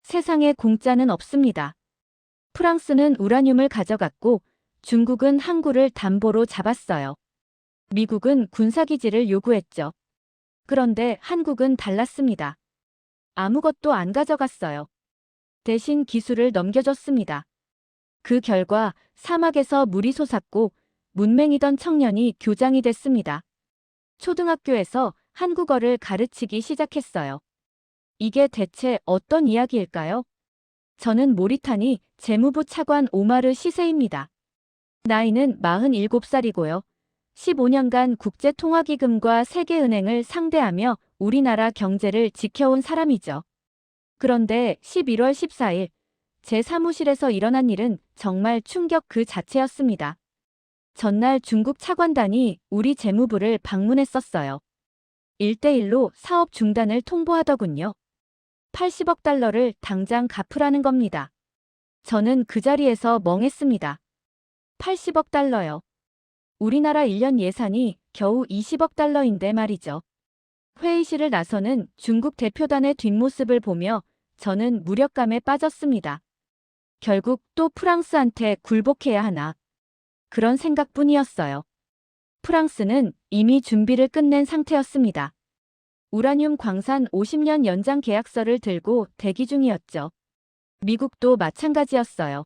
세상에 공짜는 없습니다. 프랑스는 우라늄을 가져갔고 중국은 항구를 담보로 잡았어요. 미국은 군사기지를 요구했죠. 그런데 한국은 달랐습니다. 아무것도 안 가져갔어요. 대신 기술을 넘겨줬습니다. 그 결과 사막에서 물이 솟았고 문맹이던 청년이 교장이 됐습니다. 초등학교에서 한국어를 가르치기 시작했어요. 이게 대체 어떤 이야기일까요? 저는 모리타니 재무부 차관 오마르 시세입니다. 나이는 47살이고요. 15년간 국제통화기금과 세계은행을 상대하며 우리나라 경제를 지켜온 사람이죠. 그런데 11월 14일 제 사무실에서 일어난 일은 정말 충격 그 자체였습니다. 전날 중국 차관단이 우리 재무부를 방문했었어요. 1대1로 사업 중단을 통보하더군요. 80억 달러를 당장 갚으라는 겁니다. 저는 그 자리에서 멍했습니다. 80억 달러요. 우리나라 1년 예산이 겨우 20억 달러인데 말이죠. 회의실을 나서는 중국 대표단의 뒷모습을 보며 저는 무력감에 빠졌습니다. 결국 또 프랑스한테 굴복해야 하나. 그런 생각뿐이었어요. 프랑스는 이미 준비를 끝낸 상태였습니다. 우라늄 광산 50년 연장 계약서를 들고 대기 중이었죠. 미국도 마찬가지였어요.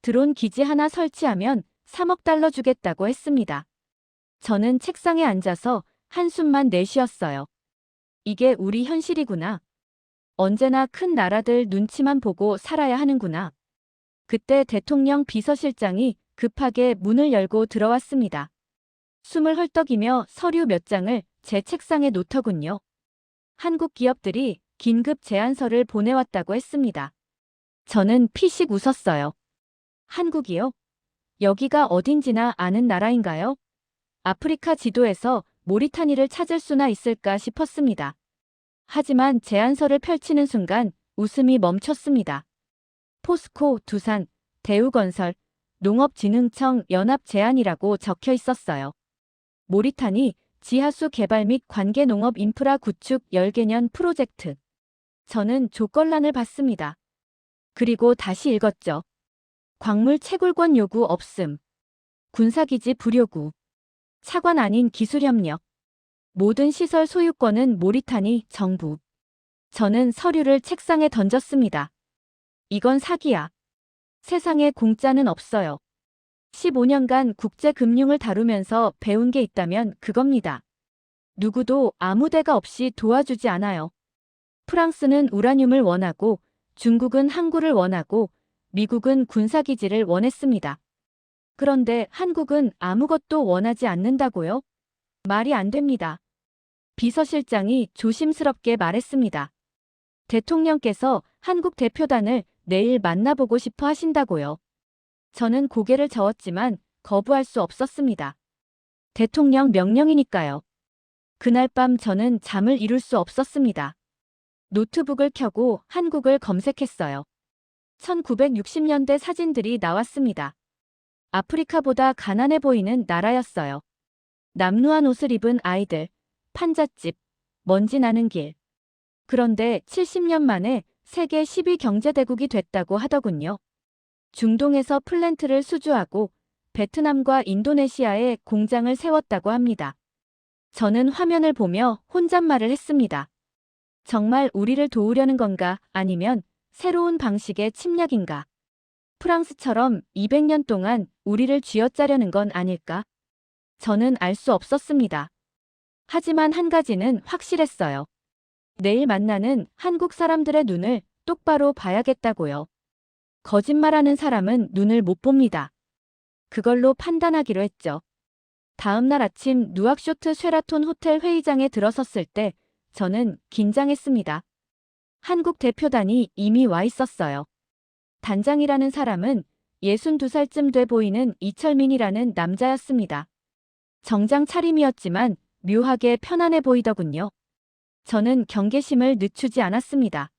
드론 기지 하나 설치하면 3억 달러 주겠다고 했습니다. 저는 책상에 앉아서 한숨만 내쉬었어요. 이게 우리 현실이구나. 언제나 큰 나라들 눈치만 보고 살아야 하는구나. 그때 대통령 비서실장이 급하게 문을 열고 들어왔습니다. 숨을 헐떡이며 서류 몇 장을 제 책상에 놓더군요. 한국 기업들이 긴급 제안서를 보내왔다고 했습니다. 저는 피식 웃었어요. 한국이요? 여기가 어딘지나 아는 나라인가요? 아프리카 지도에서 모리타니를 찾을 수나 있을까 싶었습니다. 하지만 제안서를 펼치는 순간 웃음이 멈췄습니다. 포스코, 두산, 대우건설, 농업진흥청 연합 제안이라고 적혀 있었어요. 모리타니 지하수 개발 및 관계 농업 인프라 구축 10개년 프로젝트. 저는 조건란을 봤습니다. 그리고 다시 읽었죠. 광물 채굴권 요구 없음. 군사기지 불요구. 차관 아닌 기술협력. 모든 시설 소유권은 모리타니 정부. 저는 서류를 책상에 던졌습니다. 이건 사기야. 세상에 공짜는 없어요. 15년간 국제금융을 다루면서 배운 게 있다면 그겁니다. 누구도 아무 데가 없이 도와주지 않아요. 프랑스는 우라늄을 원하고 중국은 항구를 원하고 미국은 군사기지를 원했습니다. 그런데 한국은 아무것도 원하지 않는다고요? 말이 안 됩니다. 비서실장이 조심스럽게 말했습니다. 대통령께서 한국 대표단을 내일 만나보고 싶어 하신다고요. 저는 고개를 저었지만 거부할 수 없었습니다. 대통령 명령이니까요. 그날 밤 저는 잠을 이룰 수 없었습니다. 노트북을 켜고 한국을 검색했어요. 1960년대 사진들이 나왔습니다. 아프리카보다 가난해 보이는 나라였어요. 남루한 옷을 입은 아이들, 판잣집, 먼지 나는 길. 그런데 70년 만에 세계 10위 경제대국이 됐다고 하더군요. 중동에서 플랜트를 수주하고 베트남과 인도네시아에 공장을 세웠다고 합니다. 저는 화면을 보며 혼잣말을 했습니다. 정말 우리를 도우려는 건가 아니면 새로운 방식의 침략인가? 프랑스처럼 200년 동안 우리를 쥐어짜려는 건 아닐까? 저는 알 수 없었습니다. 하지만 한 가지는 확실했어요. 내일 만나는 한국 사람들의 눈을 똑바로 봐야겠다고요. 거짓말하는 사람은 눈을 못 봅니다. 그걸로 판단하기로 했죠. 다음 날 아침 누악쇼트 쉐라톤 호텔 회의장에 들어섰을 때 저는 긴장했습니다. 한국 대표단이 이미 와 있었어요. 단장이라는 사람은 62살쯤 돼 보이는 이철민이라는 남자였습니다. 정장 차림이었지만 묘하게 편안해 보이더군요. 저는 경계심을 늦추지 않았습니다.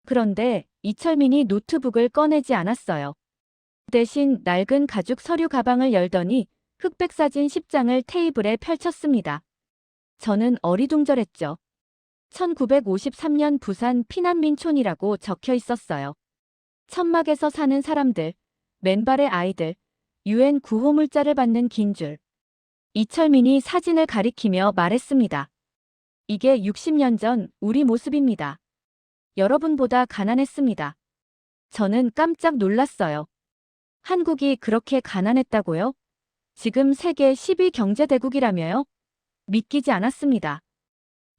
그런데 이철민이 노트북을 꺼내지 않았어요. 대신 낡은 가죽 서류 가방을 열더니 흑백 사진 10장을 테이블에 펼쳤습니다. 저는 어리둥절했죠. 1953년 부산 피난민촌이라고 적혀 있었어요. 천막에서 사는 사람들, 맨발의 아이들, UN 구호물자를 받는 긴 줄. 이철민이 사진을 가리키며 말했습니다. 이게 60년 전 우리 모습입니다. 여러분보다 가난했습니다. 저는 깜짝 놀랐어요. 한국이 그렇게 가난했다고요? 지금 세계 10위 경제대국이라며요? 믿기지 않았습니다.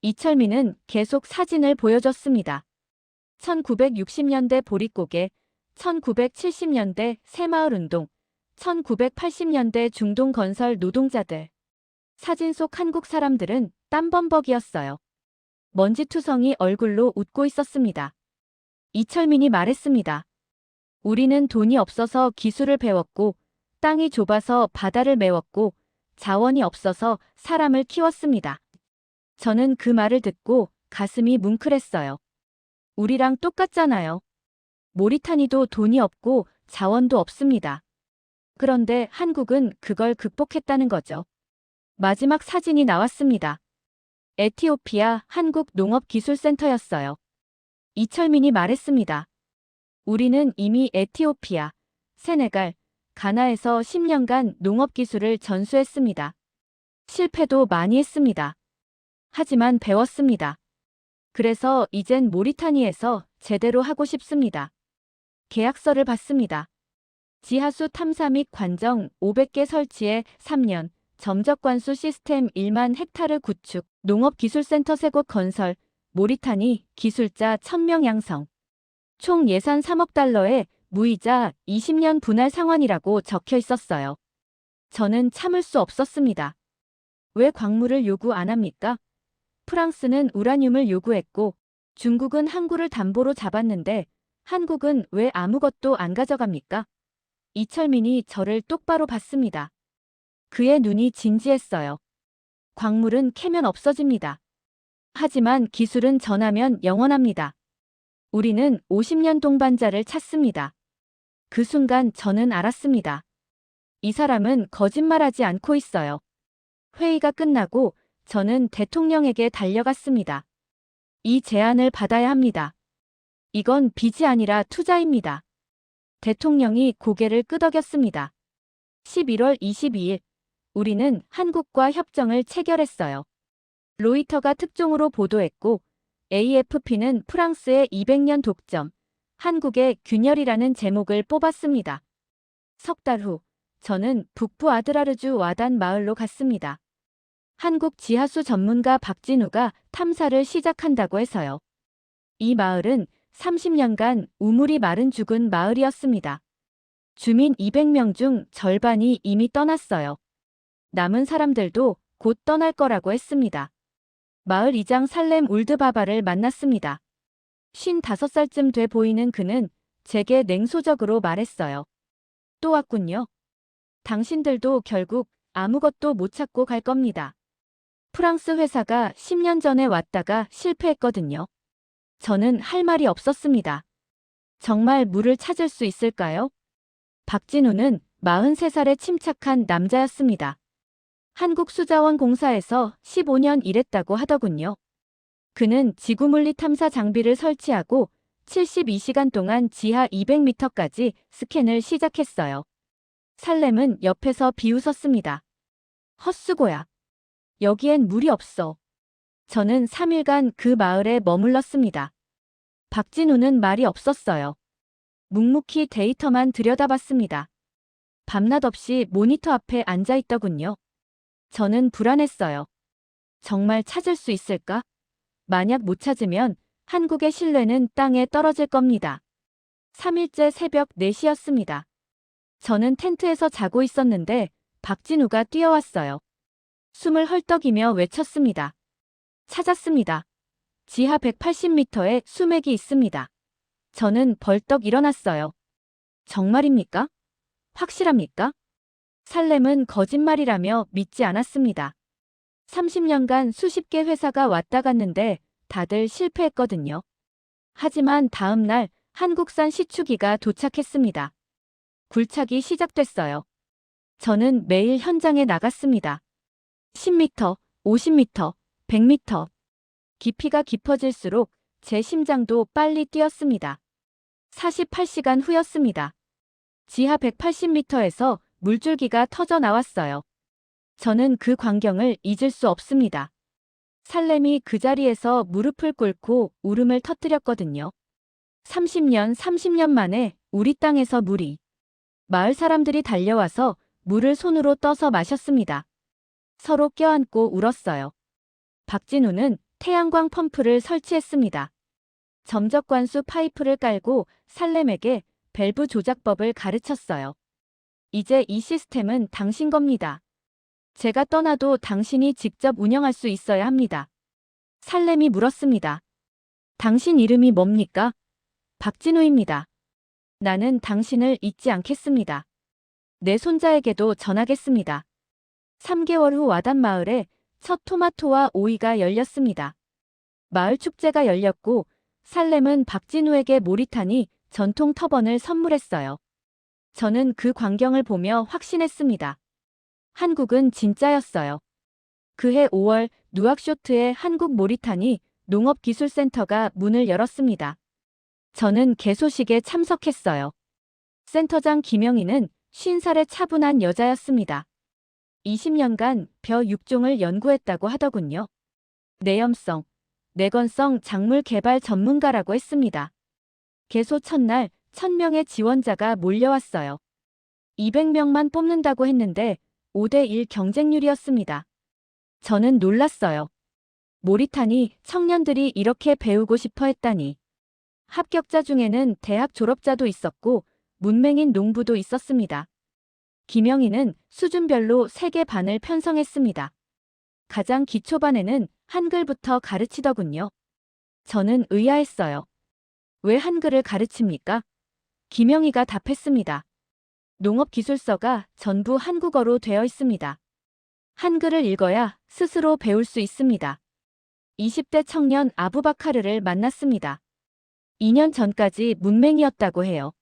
이철민은 계속 사진을 보여줬습니다. 1960년대 보릿고개, 1970년대 새마을운동, 1980년대 중동 건설 노동자들. 사진 속 한국 사람들은 땀범벅이었어요. 먼지투성이 얼굴로 웃고 있었습니다. 이철민이 말했습니다. 우리는 돈이 없어서 기술을 배웠고, 땅이 좁아서 바다를 메웠고, 자원이 없어서 사람을 키웠습니다. 저는 그 말을 듣고 가슴이 뭉클했어요. 우리랑 똑같잖아요. 모리타니도 돈이 없고 자원도 없습니다. 그런데 한국은 그걸 극복했다는 거죠. 마지막 사진이 나왔습니다. 에티오피아 한국농업기술센터였어요. 이철민이 말했습니다. 우리는 이미 에티오피아, 세네갈, 가나에서 10년간 농업기술을 전수했습니다. 실패도 많이 했습니다. 하지만 배웠습니다. 그래서 이젠 모리타니에서 제대로 하고 싶습니다. 계약서를 받습니다. 지하수 탐사 및 관정 500개 설치에 3년, 점적관수 시스템 1만 헥타르 구축, 농업기술센터 3곳 건설, 모리타니 기술자 1000명 양성. 총 예산 3억 달러에 무이자 20년 분할 상환이라고 적혀 있었어요. 저는 참을 수 없었습니다. 왜 광물을 요구 안 합니까? 프랑스는 우라늄을 요구했고 중국은 항구를 담보로 잡았는데 한국은 왜 아무것도 안 가져갑니까? 이철민이 저를 똑바로 봤습니다. 그의 눈이 진지했어요. 광물은 캐면 없어집니다. 하지만 기술은 전하면 영원합니다. 우리는 50년 동반자를 찾습니다. 그 순간 저는 알았습니다. 이 사람은 거짓말하지 않고 있어요. 회의가 끝나고 저는 대통령에게 달려갔습니다. 이 제안을 받아야 합니다. 이건 빚이 아니라 투자입니다. 대통령이 고개를 끄덕였습니다. 11월 22일, 우리는 한국과 협정을 체결했어요. 로이터가 특종으로 보도했고 AFP는 프랑스의 200년 독점, 한국의 균열이라는 제목을 뽑았습니다. 석 달 후, 저는 북부 아드라르주 와단 마을로 갔습니다. 한국 지하수 전문가 박진우가 탐사를 시작한다고 해서요. 이 마을은 30년간 우물이 마른 죽은 마을이었습니다. 주민 200명 중 절반이 이미 떠났어요. 남은 사람들도 곧 떠날 거라고 했습니다. 마을 이장 살렘 울드바바를 만났습니다. 55살쯤 돼 보이는 그는 제게 냉소적으로 말했어요. 또 왔군요. 당신들도 결국 아무것도 못 찾고 갈 겁니다. 프랑스 회사가 10년 전에 왔다가 실패했거든요. 저는 할 말이 없었습니다. 정말 물을 찾을 수 있을까요? 박진우는 43살의 침착한 남자였습니다. 한국수자원공사에서 15년 일했다고 하더군요. 그는 지구물리 탐사 장비를 설치하고 72시간 동안 지하 200m까지 스캔을 시작했어요. 살렘은 옆에서 비웃었습니다. 헛수고야. 여기엔 물이 없어. 저는 3일간 그 마을에 머물렀습니다. 박진우는 말이 없었어요. 묵묵히 데이터만 들여다봤습니다. 밤낮 없이 모니터 앞에 앉아 있더군요. 저는 불안했어요. 정말 찾을 수 있을까? 만약 못 찾으면 한국의 신뢰는 땅에 떨어질 겁니다. 3일째 새벽 4시였습니다. 저는 텐트에서 자고 있었는데 박진우가 뛰어왔어요. 숨을 헐떡이며 외쳤습니다. 찾았습니다. 지하 180m에 수맥이 있습니다. 저는 벌떡 일어났어요. 정말입니까? 확실합니까? 살렘은 거짓말이라며 믿지 않았습니다. 30년간 수십 개 회사가 왔다 갔는데 다들 실패했거든요. 하지만 다음 날 한국산 시추기가 도착했습니다. 굴착이 시작됐어요. 저는 매일 현장에 나갔습니다. 10m, 50m, 100m. 깊이가 깊어질수록 제 심장도 빨리 뛰었습니다. 48시간 후였습니다. 지하 180m에서 물줄기가 터져 나왔어요. 저는 그 광경을 잊을 수 없습니다. 살렘이 그 자리에서 무릎을 꿇고 울음을 터뜨렸거든요. 30년 만에 우리 땅에서 물이. 마을 사람들이 달려와서 물을 손으로 떠서 마셨습니다. 서로 껴안고 울었어요. 박진우는 태양광 펌프를 설치했습니다. 점적관수 파이프를 깔고 살렘에게 밸브 조작법을 가르쳤어요. 이제 이 시스템은 당신 겁니다. 제가 떠나도 당신이 직접 운영할 수 있어야 합니다. 살렘이 물었습니다. 당신 이름이 뭡니까? 박진우입니다. 나는 당신을 잊지 않겠습니다. 내 손자에게도 전하겠습니다. 3개월 후 와단 마을에 첫 토마토와 오이가 열렸습니다. 마을 축제가 열렸고 살렘은 박진우에게 모리타니 전통 터번을 선물했어요. 저는 그 광경을 보며 확신했습니다. 한국은 진짜였어요. 그해 5월 누악쇼트의 한국 모리타니 농업기술센터가 문을 열었습니다. 저는 개소식에 참석했어요. 센터장 김영희는 50살의 차분한 여자였습니다. 20년간 벼 6종을 연구했다고 하더군요. 내염성, 내건성 작물 개발 전문가라고 했습니다. 개소 첫날 1000명의 지원자가 몰려왔어요. 200명만 뽑는다고 했는데 5대1 경쟁률이었습니다. 저는 놀랐어요. 모리타니 청년들이 이렇게 배우고 싶어 했다니. 합격자 중에는 대학 졸업자도 있었고 문맹인 농부도 있었습니다. 김영희는 수준별로 3개 반을 편성했습니다. 가장 기초반에는 한글부터 가르치더군요. 저는 의아했어요. 왜 한글을 가르칩니까? 김영희가 답했습니다. 농업기술서가 전부 한국어로 되어 있습니다. 한글을 읽어야 스스로 배울 수 있습니다. 20대 청년 아부바카르를 만났습니다. 2년 전까지 문맹이었다고 해요.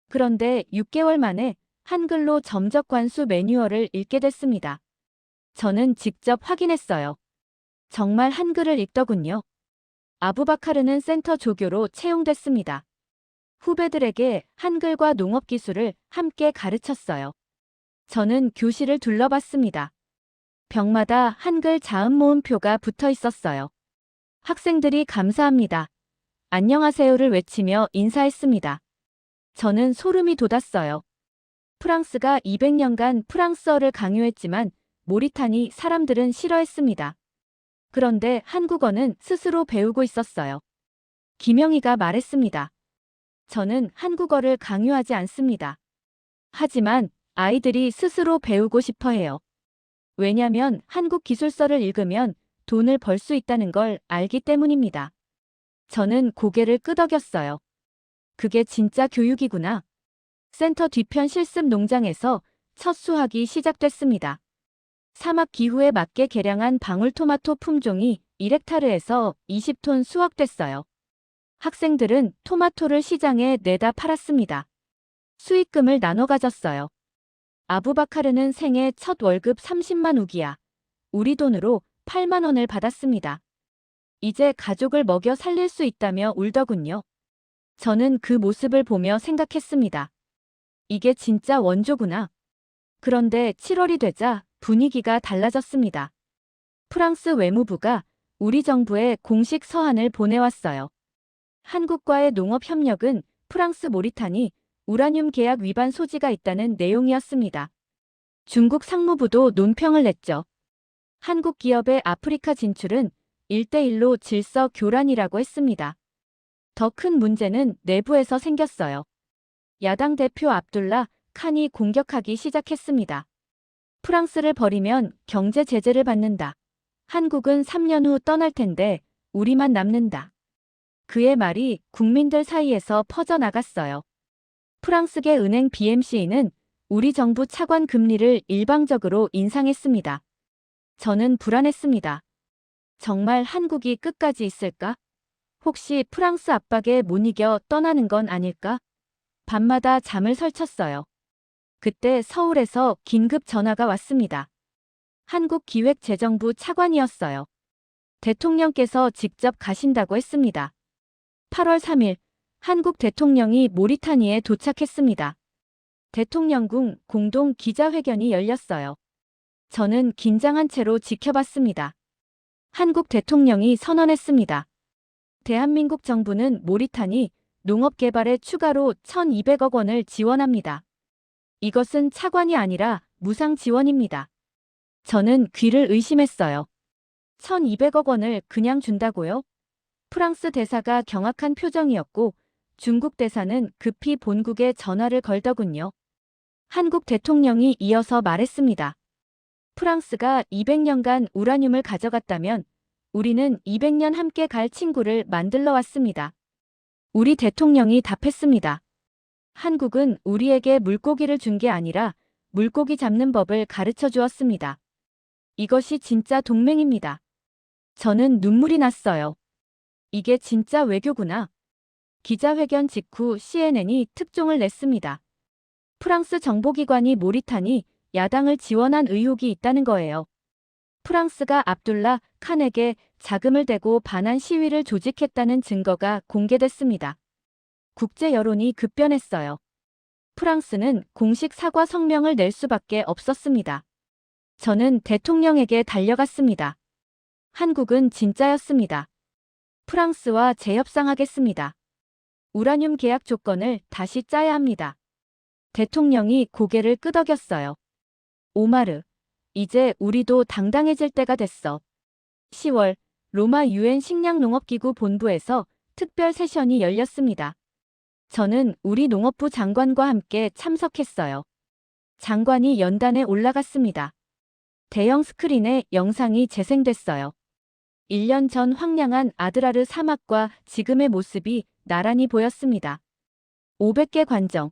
그런데 6개월 만에 한글로 점적관수 매뉴얼을 읽게 됐습니다. 저는 직접 확인했어요. 정말 한글을 읽더군요. 아부바카르는 센터 조교로 채용됐습니다. 후배들에게 한글과 농업기술을 함께 가르쳤어요. 저는 교실을 둘러봤습니다. 벽마다 한글 자음 모음표가 붙어 있었어요. 학생들이 감사합니다. 안녕하세요를 외치며 인사했습니다. 저는 소름이 돋았어요. 프랑스가 200년간 프랑스어를 강요했지만 모리타니 사람들은 싫어했습니다. 그런데 한국어는 스스로 배우고 있었어요. 김영희가 말했습니다. 저는 한국어를 강요하지 않습니다. 하지만 아이들이 스스로 배우고 싶어 해요. 왜냐면 한국 기술서를 읽으면 돈을 벌 수 있다는 걸 알기 때문입니다. 저는 고개를 끄덕였어요. 그게 진짜 교육이구나. 센터 뒤편 실습 농장에서 첫 수확이 시작됐습니다. 사막 기후에 맞게 개량한 방울토마토 품종이 1헥타르에서 20톤 수확됐어요. 학생들은 토마토를 시장에 내다 팔았습니다. 수익금을 나눠 가졌어요. 아부바카르는 생애 첫 월급 30만 우기야. 우리 돈으로 8만 원을 받았습니다. 이제 가족을 먹여 살릴 수 있다며 울더군요. 저는 그 모습을 보며 생각했습니다. 이게 진짜 원조구나. 그런데 7월이 되자 분위기가 달라졌습니다. 프랑스 외무부가 우리 정부에 공식 서한을 보내왔어요. 한국과의 농업협력은 프랑스 모리타니 우라늄 계약 위반 소지가 있다는 내용이었습니다. 중국 상무부도 논평을 냈죠. 한국 기업의 아프리카 진출은 1대1로 질서 교란이라고 했습니다. 더 큰 문제는 내부에서 생겼어요. 야당 대표 압둘라 칸이 공격하기 시작했습니다. 프랑스를 버리면 경제 제재를 받는다. 한국은 3년 후 떠날 텐데 우리만 남는다. 그의 말이 국민들 사이에서 퍼져나갔어요. 프랑스계 은행 BMC는 우리 정부 차관 금리를 일방적으로 인상했습니다. 저는 불안했습니다. 정말 한국이 끝까지 있을까? 혹시 프랑스 압박에 못 이겨 떠나는 건 아닐까? 밤마다 잠을 설쳤어요. 그때 서울에서 긴급 전화가 왔습니다. 한국기획재정부 차관이었어요. 대통령께서 직접 가신다고 했습니다. 8월 3일, 한국 대통령이 모리타니에 도착했습니다. 대통령궁 공동 기자회견이 열렸어요. 저는 긴장한 채로 지켜봤습니다. 한국 대통령이 선언했습니다. 대한민국 정부는 모리타니 농업 개발에 추가로 1,200억 원을 지원합니다. 이것은 차관이 아니라 무상 지원입니다. 저는 귀를 의심했어요. 1,200억 원을 그냥 준다고요? 프랑스 대사가 경악한 표정이었고 중국 대사는 급히 본국에 전화를 걸더군요. 한국 대통령이 이어서 말했습니다. 프랑스가 200년간 우라늄을 가져갔다면 우리는 200년 함께 갈 친구를 만들러 왔습니다. 우리 대통령이 답했습니다. 한국은 우리에게 물고기를 준 게 아니라 물고기 잡는 법을 가르쳐 주었습니다. 이것이 진짜 동맹입니다. 저는 눈물이 났어요. 이게 진짜 외교구나. 기자회견 직후 CNN이 특종을 냈습니다. 프랑스 정보기관이 모리타니 야당을 지원한 의혹이 있다는 거예요. 프랑스가 압둘라 칸에게 자금을 대고 반환 시위를 조직했다는 증거가 공개됐습니다. 국제 여론이 급변했어요. 프랑스는 공식 사과 성명을 낼 수밖에 없었습니다. 저는 대통령에게 달려갔습니다. 한국은 진짜였습니다. 프랑스와 재협상하겠습니다. 우라늄 계약 조건을 다시 짜야 합니다. 대통령이 고개를 끄덕였어요. 오마르, 이제 우리도 당당해질 때가 됐어. 10월, 로마 UN 식량농업기구 본부에서 특별 세션이 열렸습니다. 저는 우리 농업부 장관과 함께 참석했어요. 장관이 연단에 올라갔습니다. 대형 스크린에 영상이 재생됐어요. 1년 전 황량한 아드라르 사막과 지금의 모습이 나란히 보였습니다. 500개 관정,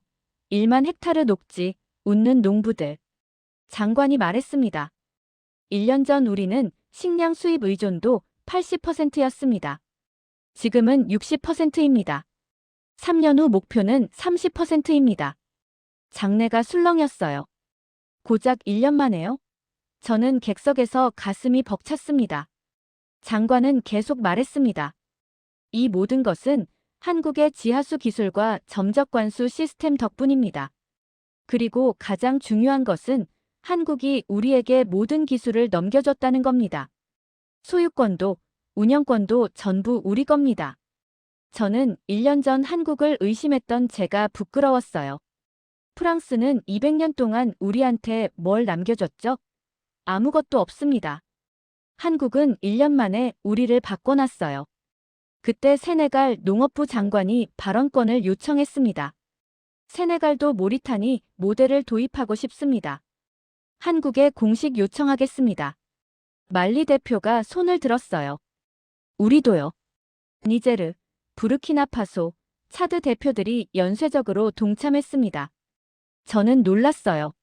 1만 헥타르 녹지, 웃는 농부들. 장관이 말했습니다. 1년 전 우리는 식량 수입 의존도 80%였습니다. 지금은 60%입니다. 3년 후 목표는 30%입니다. 장내가 술렁였어요. 고작 1년 만에요? 저는 객석에서 가슴이 벅찼습니다. 장관은 계속 말했습니다. 이 모든 것은 한국의 지하수 기술과 점적 관수 시스템 덕분입니다. 그리고 가장 중요한 것은 한국이 우리에게 모든 기술을 넘겨줬다는 겁니다. 소유권도 운영권도 전부 우리 겁니다. 저는 1년 전 한국을 의심했던 제가 부끄러웠어요. 프랑스는 200년 동안 우리한테 뭘 남겨줬죠? 아무것도 없습니다. 한국은 1년 만에 우리를 바꿔놨어요. 그때 세네갈 농업부 장관이 발언권을 요청했습니다. 세네갈도 모리타니 모델을 도입하고 싶습니다. 한국에 공식 요청하겠습니다. 말리 대표가 손을 들었어요. 우리도요. 니제르, 부르키나파소, 차드 대표들이 연쇄적으로 동참했습니다. 저는 놀랐어요.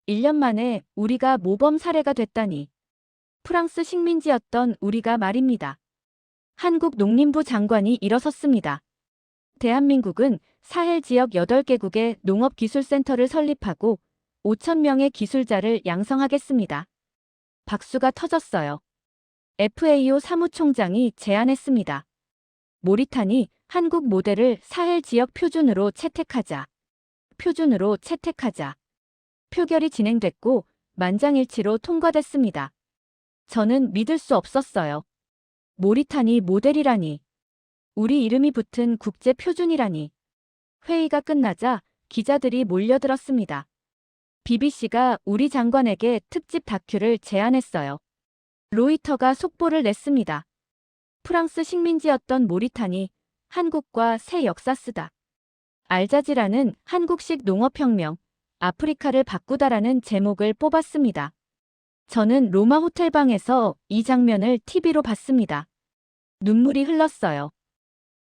1년 만에 우리가 모범 사례가 됐다니. 프랑스 식민지였던 우리가 말입니다. 한국 농림부 장관이 일어섰습니다. 대한민국은 사헬 지역 8개국의 농업기술센터를 설립하고 5,000명의 기술자를 양성하겠습니다. 박수가 터졌어요. FAO 사무총장이 제안했습니다. 모리타니 한국 모델을 사헬 지역 표준으로 채택하자. 표준으로 채택하자. 표결이 진행됐고 만장일치로 통과됐습니다. 저는 믿을 수 없었어요. 모리타니 모델이라니. 우리 이름이 붙은 국제 표준이라니. 회의가 끝나자 기자들이 몰려들었습니다. BBC가 우리 장관에게 특집 다큐를 제안했어요. 로이터가 속보를 냈습니다. 프랑스 식민지였던 모리타니, 한국과 새 역사 쓰다. 알자지라는 한국식 농업혁명, 아프리카를 바꾸다라는 제목을 뽑았습니다. 저는 로마 호텔방에서 이 장면을 TV로 봤습니다. 눈물이 흘렀어요.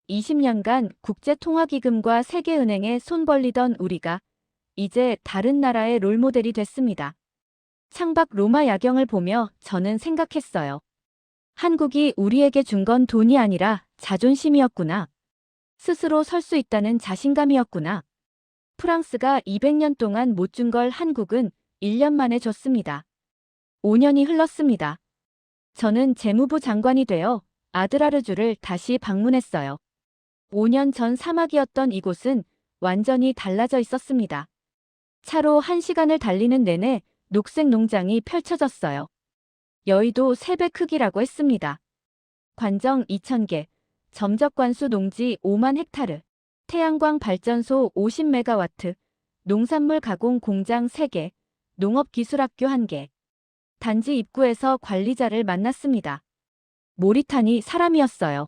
20년간 국제통화기금과 세계은행에 손 벌리던 우리가 이제 다른 나라의 롤모델이 됐습니다. 창밖 로마 야경을 보며 저는 생각했어요. 한국이 우리에게 준 건 돈이 아니라 자존심이었구나. 스스로 설 수 있다는 자신감이었구나. 프랑스가 200년 동안 못 준 걸 한국은 1년 만에 줬습니다. 5년이 흘렀습니다. 저는 재무부 장관이 되어 아드라르주를 다시 방문했어요. 5년 전 사막이었던 이곳은 완전히 달라져 있었습니다. 차로 1시간을 달리는 내내 녹색 농장이 펼쳐졌어요. 여의도 3배 크기라고 했습니다. 관정 2,000개, 점적관수 농지 5만 헥타르, 태양광 발전소 50메가와트, 농산물 가공 공장 3개, 농업기술학교 1개. 단지 입구에서 관리자를 만났습니다. 모리타니 사람이었어요.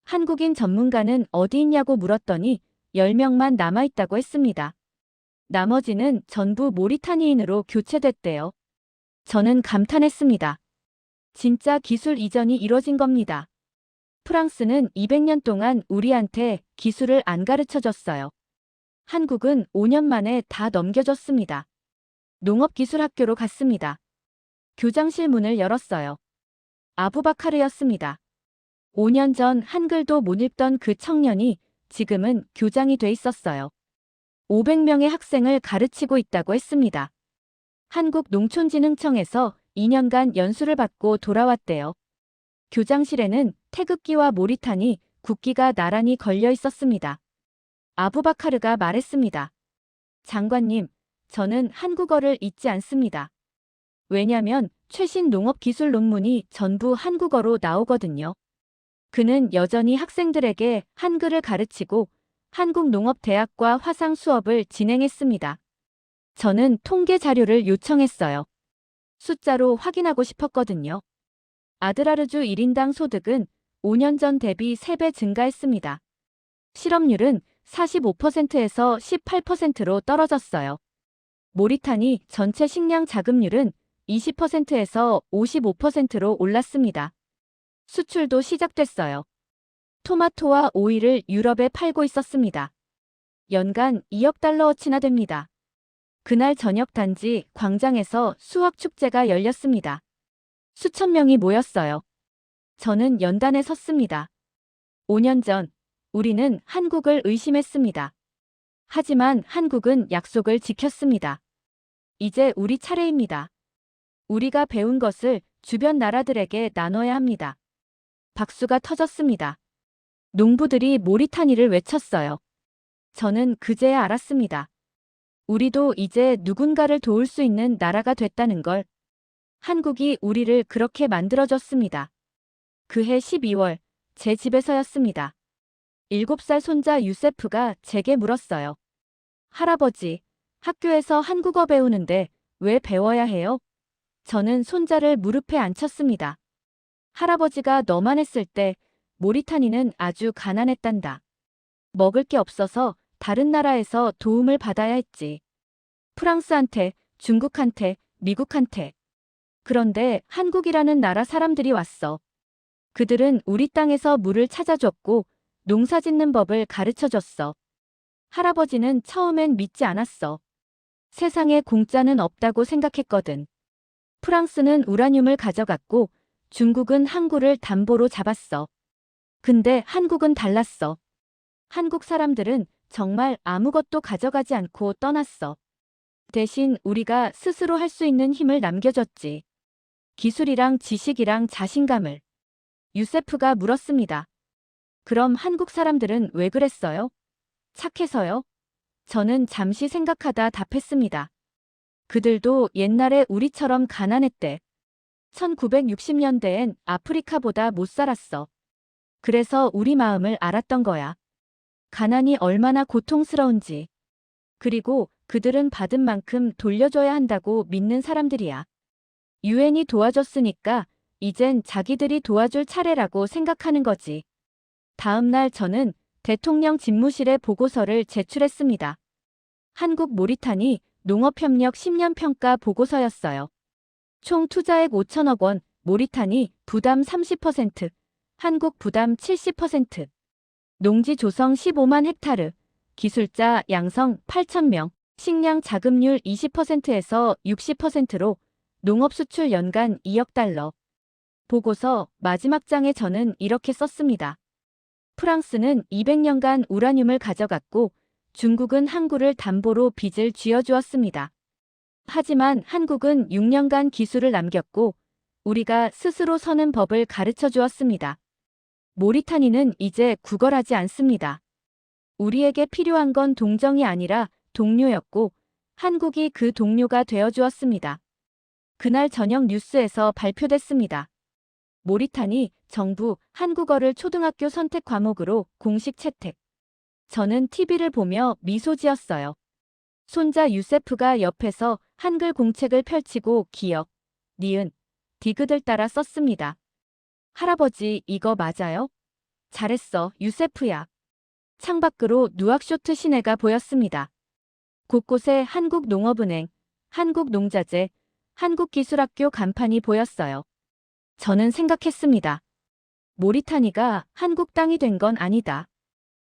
한국인 전문가는 어디 있냐고 물었더니 10명만 남아있다고 했습니다. 나머지는 전부 모리타니인으로 교체됐대요. 저는 감탄했습니다. 진짜 기술 이전이 이뤄진 겁니다. 프랑스는 200년 동안 우리한테 기술을 안 가르쳐줬어요. 한국은 5년 만에 다 넘겨줬습니다. 농업기술학교로 갔습니다. 교장실 문을 열었어요. 아부바카르였습니다. 5년 전 한글도 못 읽던 그 청년이 지금은 교장이 돼 있었어요. 500명의 학생을 가르치고 있다고 했습니다. 한국농촌진흥청에서 2년간 연수를 받고 돌아왔대요. 교장실에는 태극기와 모리타니, 국기가 나란히 걸려 있었습니다. 아부바카르가 말했습니다. 장관님, 저는 한국어를 잊지 않습니다. 왜냐면 최신 농업기술 논문이 전부 한국어로 나오거든요. 그는 여전히 학생들에게 한글을 가르치고 한국농업대학과 화상 수업을 진행했습니다. 저는 통계 자료를 요청했어요. 숫자로 확인하고 싶었거든요. 아드라르주 1인당 소득은 5년 전 대비 3배 증가했습니다. 실업률은 45%에서 18%로 떨어졌어요. 모리타니 전체 식량 자급률은 20%에서 55%로 올랐습니다. 수출도 시작됐어요. 토마토와 오이를 유럽에 팔고 있었습니다. 연간 2억 달러어치나 됩니다. 그날 저녁 단지 광장에서 수확축제가 열렸습니다. 수천 명이 모였어요. 저는 연단에 섰습니다. 5년 전 우리는 한국을 의심했습니다. 하지만 한국은 약속을 지켰습니다. 이제 우리 차례입니다. 우리가 배운 것을 주변 나라들에게 나눠야 합니다. 박수가 터졌습니다. 농부들이 모리타니를 외쳤어요. 저는 그제야 알았습니다. 우리도 이제 누군가를 도울 수 있는 나라가 됐다는 걸. 한국이 우리를 그렇게 만들어줬습니다. 그해 12월, 제 집에서였습니다. 7살 손자 유세프가 제게 물었어요. 할아버지, 학교에서 한국어 배우는데 왜 배워야 해요? 저는 손자를 무릎에 앉혔습니다. 할아버지가 너만 했을 때 모리타니는 아주 가난했단다. 먹을 게 없어서 다른 나라에서 도움을 받아야 했지. 프랑스한테, 중국한테, 미국한테. 그런데 한국이라는 나라 사람들이 왔어. 그들은 우리 땅에서 물을 찾아줬고 농사 짓는 법을 가르쳐줬어. 할아버지는 처음엔 믿지 않았어. 세상에 공짜는 없다고 생각했거든. 프랑스는 우라늄을 가져갔고 중국은 항구를 담보로 잡았어. 근데 한국은 달랐어. 한국 사람들은 정말 아무것도 가져가지 않고 떠났어. 대신 우리가 스스로 할 수 있는 힘을 남겨줬지. 기술이랑 지식이랑 자신감을. 유세프가 물었습니다. 그럼 한국 사람들은 왜 그랬어요? 착해서요? 저는 잠시 생각하다 답했습니다. 그들도 옛날에 우리처럼 가난했대. 1960년대엔 아프리카보다 못 살았어. 그래서 우리 마음을 알았던 거야. 가난이 얼마나 고통스러운지. 그리고 그들은 받은 만큼 돌려줘야 한다고 믿는 사람들이야. 유엔이 도와줬으니까 이젠 자기들이 도와줄 차례라고 생각하는 거지. 다음 날 저는 대통령 집무실에 보고서를 제출했습니다. 한국 모리타니 농업협력 10년 평가 보고서였어요. 총 투자액 5천억 원, 모리타니 부담 30%, 한국 부담 70%. 농지 조성 15만 헥타르, 기술자 양성 8,000명, 식량 자급률 20%에서 60%로 농업 수출 연간 2억 달러. 보고서 마지막 장에 저는 이렇게 썼습니다. 프랑스는 200년간 우라늄을 가져갔고 중국은 항구를 담보로 빚을 쥐어주었습니다. 하지만 한국은 6년간 기술을 남겼고 우리가 스스로 서는 법을 가르쳐 주었습니다. 모리타니는 이제 구걸하지 않습니다. 우리에게 필요한 건 동정이 아니라 동료였고 한국이 그 동료가 되어 주었습니다. 그날 저녁 뉴스에서 발표됐습니다. 모리타니, 정부, 한국어를 초등학교 선택 과목으로 공식 채택. 저는 TV를 보며 미소 지었어요. 손자 유세프가 옆에서 한글 공책을 펼치고 기역, 니은, 디귿을 따라 썼습니다. 할아버지, 이거 맞아요? 잘했어, 유세프야. 창밖으로 누악쇼트 시내가 보였습니다. 곳곳에 한국농업은행, 한국농자재, 한국기술학교 간판이 보였어요. 저는 생각했습니다. 모리타니가 한국 땅이 된 건 아니다.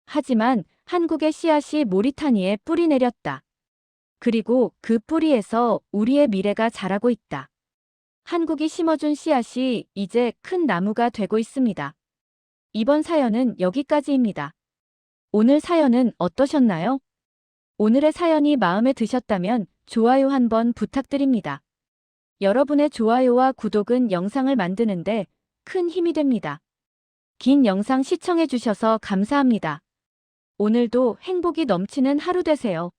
하지만 한국의 씨앗이 모리타니에 뿌리 내렸다. 그리고 그 뿌리에서 우리의 미래가 자라고 있다. 한국이 심어준 씨앗이 이제 큰 나무가 되고 있습니다. 이번 사연은 여기까지입니다. 오늘 사연은 어떠셨나요? 오늘의 사연이 마음에 드셨다면 좋아요 한번 부탁드립니다. 여러분의 좋아요와 구독은 영상을 만드는데 큰 힘이 됩니다. 긴 영상 시청해주셔서 감사합니다. 오늘도 행복이 넘치는 하루 되세요.